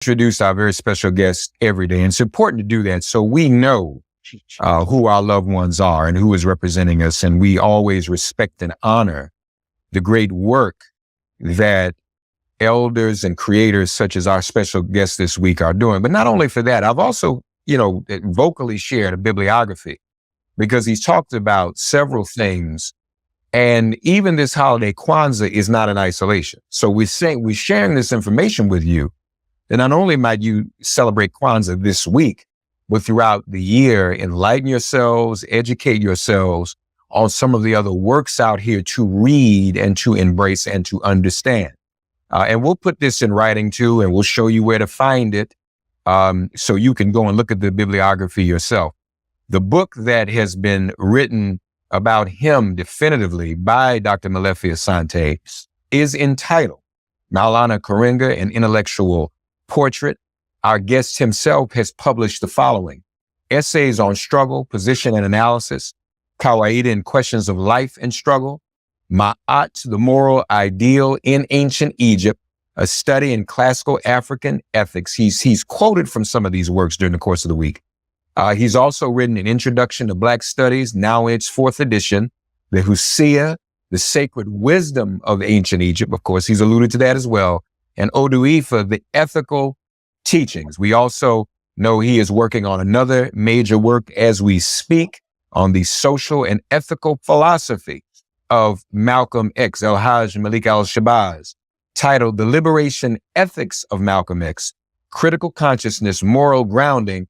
introduce our very special guest every day. And it's important to do that so we know who our loved ones are and who is representing us. And we always respect and honor the great work that elders and creators such as our special guest this week are doing. But not only for that, I've also, vocally shared a bibliography because he's talked about several things. And even this holiday, Kwanzaa, is not in isolation. So we're sharing this information with you. And not only might you celebrate Kwanzaa this week, but throughout the year, enlighten yourselves, educate yourselves on some of the other works out here to read and to embrace and to understand. And we'll put this in writing too, and we'll show you where to find it so you can go and look at the bibliography yourself. The book that has been written about him definitively by Dr. Molefi Asante is entitled Maulana Karenga, an Intellectual Portrait. Our guest himself has published the following: essays on struggle, position, and analysis, Kawaida and questions of life and struggle, Ma'at, the moral ideal in ancient Egypt, a study in classical African ethics. He's quoted from some of these works during the course of the week. He's also written an introduction to Black Studies, now in its 4th edition, the Husia, the sacred wisdom of ancient Egypt. Of course, he's alluded to that as well. And Oduifa, the ethical teachings. We also know he is working on another major work as we speak on the social and ethical philosophy of Malcolm X, El-Hajj Malik al-Shabazz, titled The Liberation Ethics of Malcolm X, Critical Consciousness, Moral Grounding,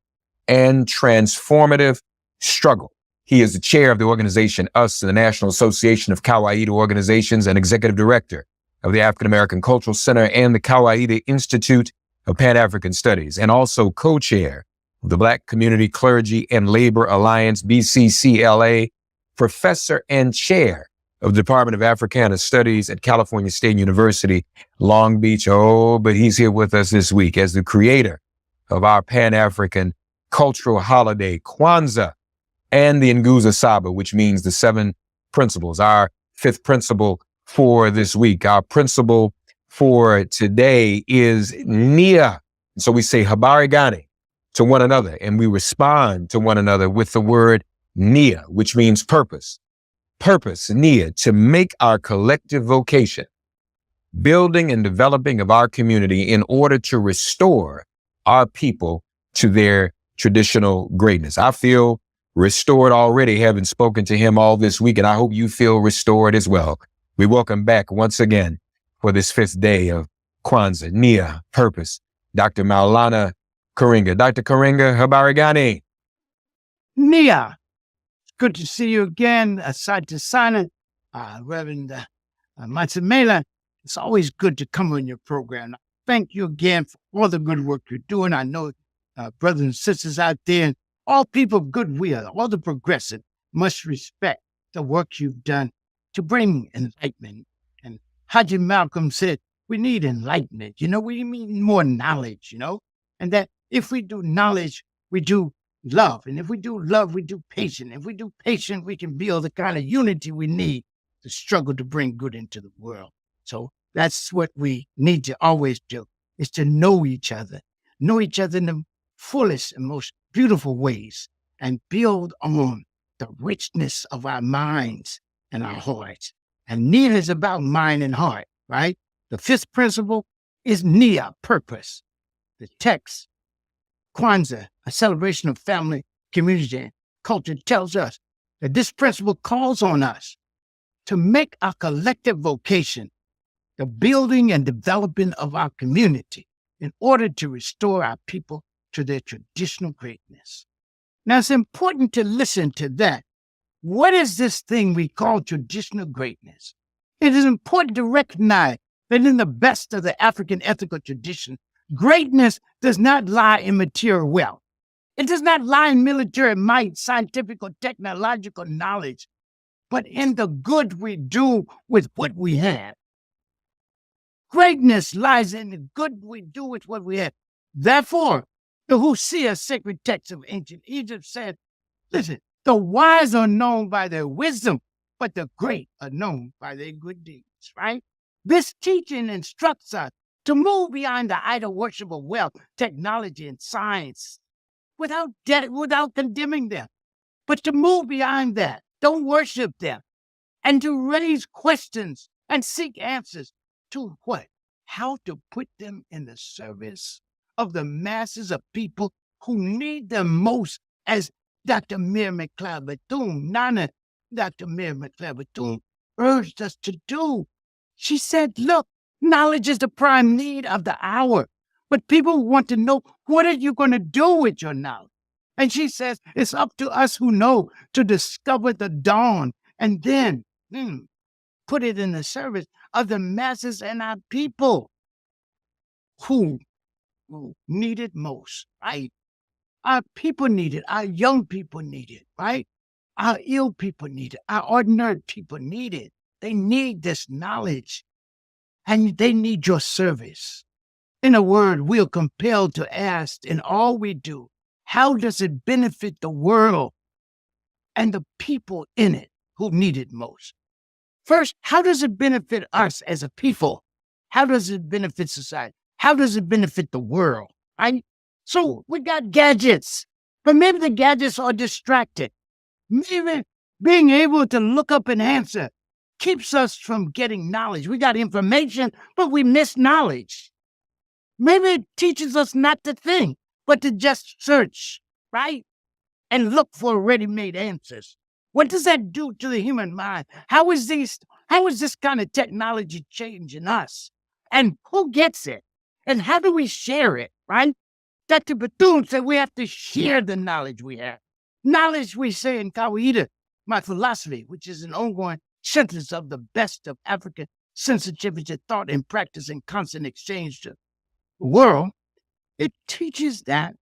and Transformative Struggle. He is the chair of the organization US, the National Association of Kawaida Organizations, and executive director of the African American Cultural Center and the Kawaida Institute of Pan-African Studies, and also co-chair of the Black Community Clergy and Labor Alliance, BCCLA, professor and chair of the Department of Africana Studies at California State University, Long Beach. Oh, but he's here with us this week as the creator of our Pan-African cultural holiday, Kwanzaa, and the Nguzo Saba, which means the 7 principles. Our 5th principle for this week, our principle for today is NIA. So we say Habari Gani to one another, and we respond to one another with the word NIA, which means purpose. Purpose, NIA, to make our collective vocation, building and developing of our community in order to restore our people to their traditional greatness. I feel restored already, having spoken to him all this week, and I hope you feel restored as well. We welcome back once again for this 5th day of Kwanzaa, NIA, purpose, Dr. Maulana Karenga. Dr. Karenga, Habari Gani. NIA. Good to see you again, Asante Sana, Reverend Matsamela. It's always good to come on your program. Thank you again for all the good work you're doing. I know brothers and sisters out there, and all people of goodwill, all the progressive, must respect the work you've done to bring enlightenment. And Haji Malcolm said, we need enlightenment. We need more knowledge, and that if we do knowledge, we do love. And if we do love, we do patience. If we do patience, we can build the kind of unity we need to struggle to bring good into the world. So that's what we need to always do, is to know each other in the fullest and most beautiful ways, and build on the richness of our minds and our hearts. And NIA is about mind and heart, right? The 5th principle is NIA, purpose. The text, Kwanzaa, a celebration of family, community, and culture, tells us that this principle calls on us to make our collective vocation the building and developing of our community in order to restore our people to their traditional greatness. Now, it's important to listen to that. What is this thing we call traditional greatness? It is important to recognize that in the best of the African ethical tradition, greatness does not lie in material wealth. It does not lie in military might, scientific or technological knowledge, but in the good we do with what we have. Greatness lies in the good we do with what we have. Therefore, the Husia sacred text of ancient Egypt said, listen, the wise are known by their wisdom, but the great are known by their good deeds, right? This teaching instructs us to move beyond the idol worship of wealth, technology, and science without condemning them, but to move beyond that. Don't worship them, and to raise questions and seek answers to what? How to put them in the service of the masses of people who need them most, as Dr. Mir McLeod Bethune, Nana Dr. Mir McLeod Bethune urged us to do. She said, look, knowledge is the prime need of the hour, but people want to know, what are you going to do with your knowledge? And she says, it's up to us who know to discover the dawn and then put it in the service of the masses and our people who need it most, right? Our people need it. Our young people need it, right? Our ill people need it. Our ordinary people need it. They need this knowledge, and they need your service. In a word, we are compelled to ask in all we do, how does it benefit the world and the people in it who need it most? First, how does it benefit us as a people? How does it benefit society? How does it benefit the world? Right? So we got gadgets, but maybe the gadgets are distracted. Maybe being able to look up an answer keeps us from getting knowledge. We got information, but we miss knowledge. Maybe it teaches us not to think, but to just search, right? And look for ready-made answers. What does that do to the human mind? How is this kind of technology changing us? And who gets it? And how do we share it, right? Dr. Bethune said we have to share the knowledge we have. Knowledge, we say in Kawaida, my philosophy, which is an ongoing synthesis of the best of African sensitivity, thought, and practice in constant exchange to the world. It teaches that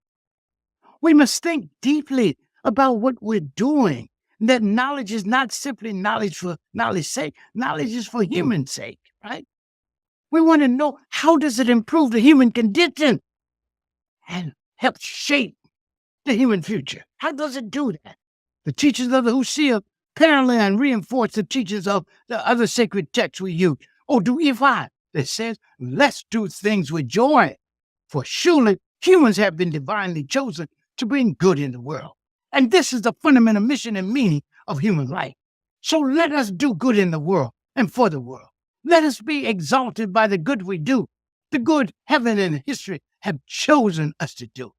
we must think deeply about what we're doing, that knowledge is not simply knowledge for knowledge's sake. Knowledge is for human sake, right? We want to know, how does it improve the human condition and help shape the human future? How does it do that? The teachings of the Husia parallel and reinforce the teachings of the other sacred texts we use. Or do Ifa that says, let's do things with joy, for surely humans have been divinely chosen to bring good in the world. And this is the fundamental mission and meaning of human life. So let us do good in the world and for the world. Let us be exalted by the good we do, the good heaven and history have chosen us to do.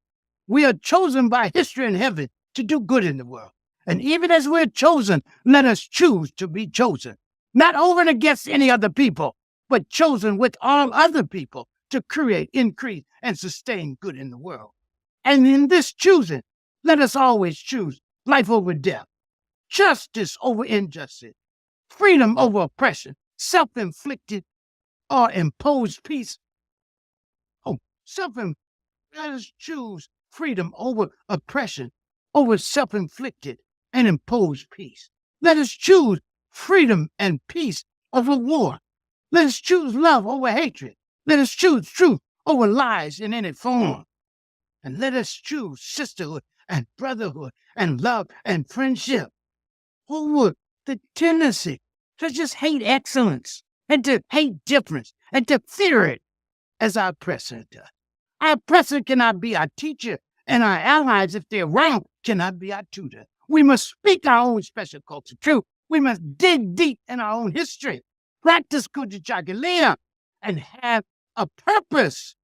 We are chosen by history and heaven to do good in the world. And even as we're chosen, let us choose to be chosen, not over and against any other people, but chosen with all other people to create, increase, and sustain good in the world. And in this choosing, let us always choose life over death, justice over injustice, freedom over oppression, self-inflicted or imposed peace. Let us choose freedom over oppression, over self-inflicted and imposed peace. Let us choose freedom and peace over war. Let us choose love over hatred. Let us choose truth over lies in any form. And let us choose sisterhood and brotherhood and love and friendship over the tendency to just hate excellence and to hate difference and to fear it as our oppressor does. Our oppressor cannot be our teacher, and our allies, if they're wrong, cannot be our tutor. We must speak our own special culture truth. We must dig deep in our own history, practice Kujichagulia, and have a purpose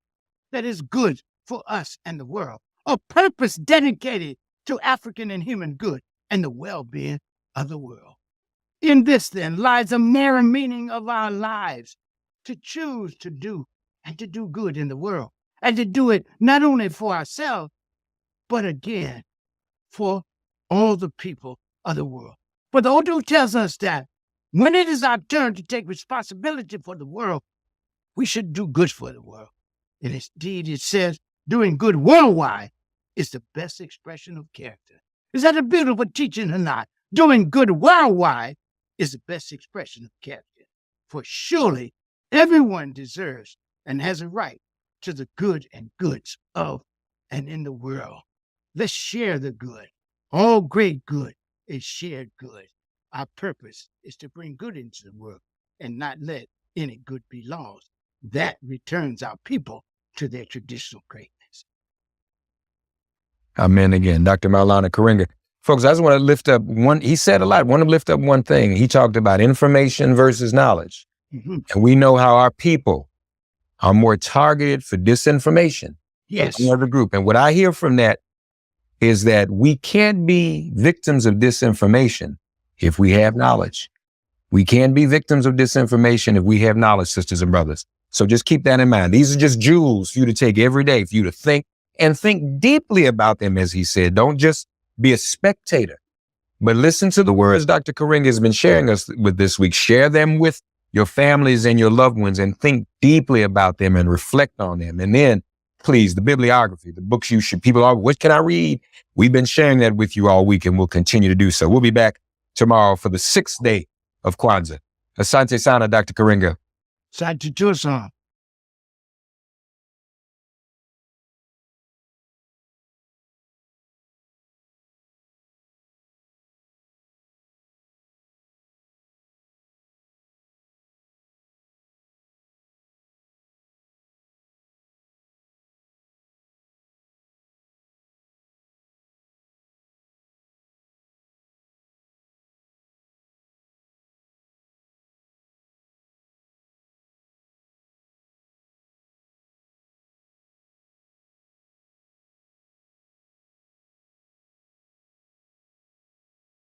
that is good for us and the world, a purpose dedicated to African and human good and the well-being of the world. In this, then, lies a mirror meaning of our lives, to choose to do and to do good in the world, and to do it not only for ourselves, but again, for all the people of the world. For the Odu tells us that when it is our turn to take responsibility for the world, we should do good for the world. And indeed, it says, doing good worldwide is the best expression of character. Is that a beautiful teaching or not? Doing good worldwide is the best expression of character. For surely everyone deserves and has a right to the good and goods of and in the world. Let's share the good. All great good is shared good. Our purpose is to bring good into the world and not let any good be lost. that returns our people to their traditional greatness. Amen again. Dr. Maulana Karenga. Folks, I just want to lift up one. He said a lot. I want to lift up one thing. He talked about information versus knowledge. Mm-hmm. And we know how our people are more targeted for disinformation. Yes. Than another group. And what I hear from that is that we can't be victims of disinformation if we have knowledge. We can be victims of disinformation if we have knowledge, sisters and brothers. So just keep that in mind. These are just jewels for you to take every day, for you to think and think deeply about them, as he said. Don't just be a spectator, but listen to the words Dr. Karenga has been sharing us with this week. Share them with your families and your loved ones and think deeply about them and reflect on them. And then, please, the bibliography, the books what can I read? We've been sharing that with you all week and we'll continue to do so. We'll be back tomorrow for the 6th day of Kwanzaa. Asante sana, Dr. Karenga. Asante tu sana.